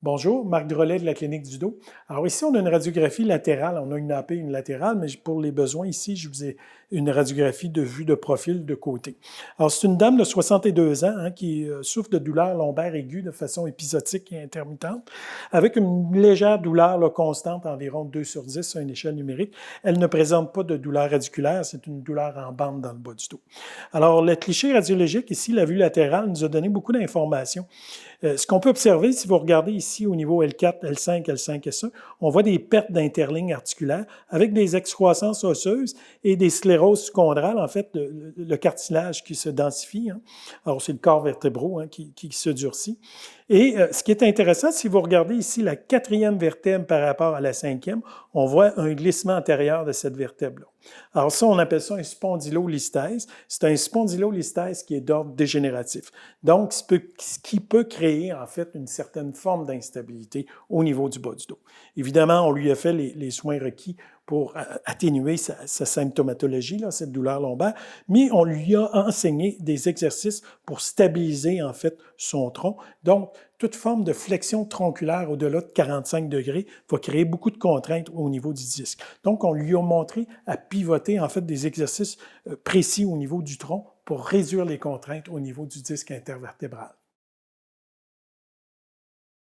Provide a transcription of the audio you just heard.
Bonjour, Marc Drolet de la Clinique du dos. Alors ici, on a une radiographie latérale, on a une AP unilatérale, mais pour les besoins ici, je vous ai une radiographie de vue de profil de côté. Alors c'est une dame de 62 ans qui souffre de douleurs lombaires aiguës de façon épisodique et intermittente, avec une légère douleur là, constante, environ 2 sur 10 sur une échelle numérique. Elle ne présente pas de douleur radiculaire, c'est une douleur en bande dans le bas du dos. Alors le cliché radiologique ici, la vue latérale, nous a donné beaucoup d'informations. Ce qu'on peut observer, si vous regardez ici au niveau L4, L5, L5, S1, on voit des pertes d'interlignes articulaires avec des excroissances osseuses et des scléroses sous-chondrales, en fait, le cartilage qui se densifie. Alors, c'est le corps vertébraux qui se durcit. Et ce qui est intéressant, si vous regardez ici la quatrième vertèbre par rapport à la cinquième, on voit un glissement antérieur de cette vertèbre-là. Alors ça, on appelle ça un spondylolistèse. C'est un spondylolistèse qui est d'ordre dégénératif. Donc, ce qui peut créer en fait une certaine forme d'instabilité au niveau du bas du dos. Évidemment, on lui a fait les soins requis pour atténuer sa symptomatologie, là, cette douleur lombaire, mais on lui a enseigné des exercices pour stabiliser en fait son tronc. Donc, toute forme de flexion tronculaire au-delà de 45 degrés va créer beaucoup de contraintes au niveau du disque. Donc, on lui a montré à pivoter en fait des exercices précis au niveau du tronc pour réduire les contraintes au niveau du disque intervertébral.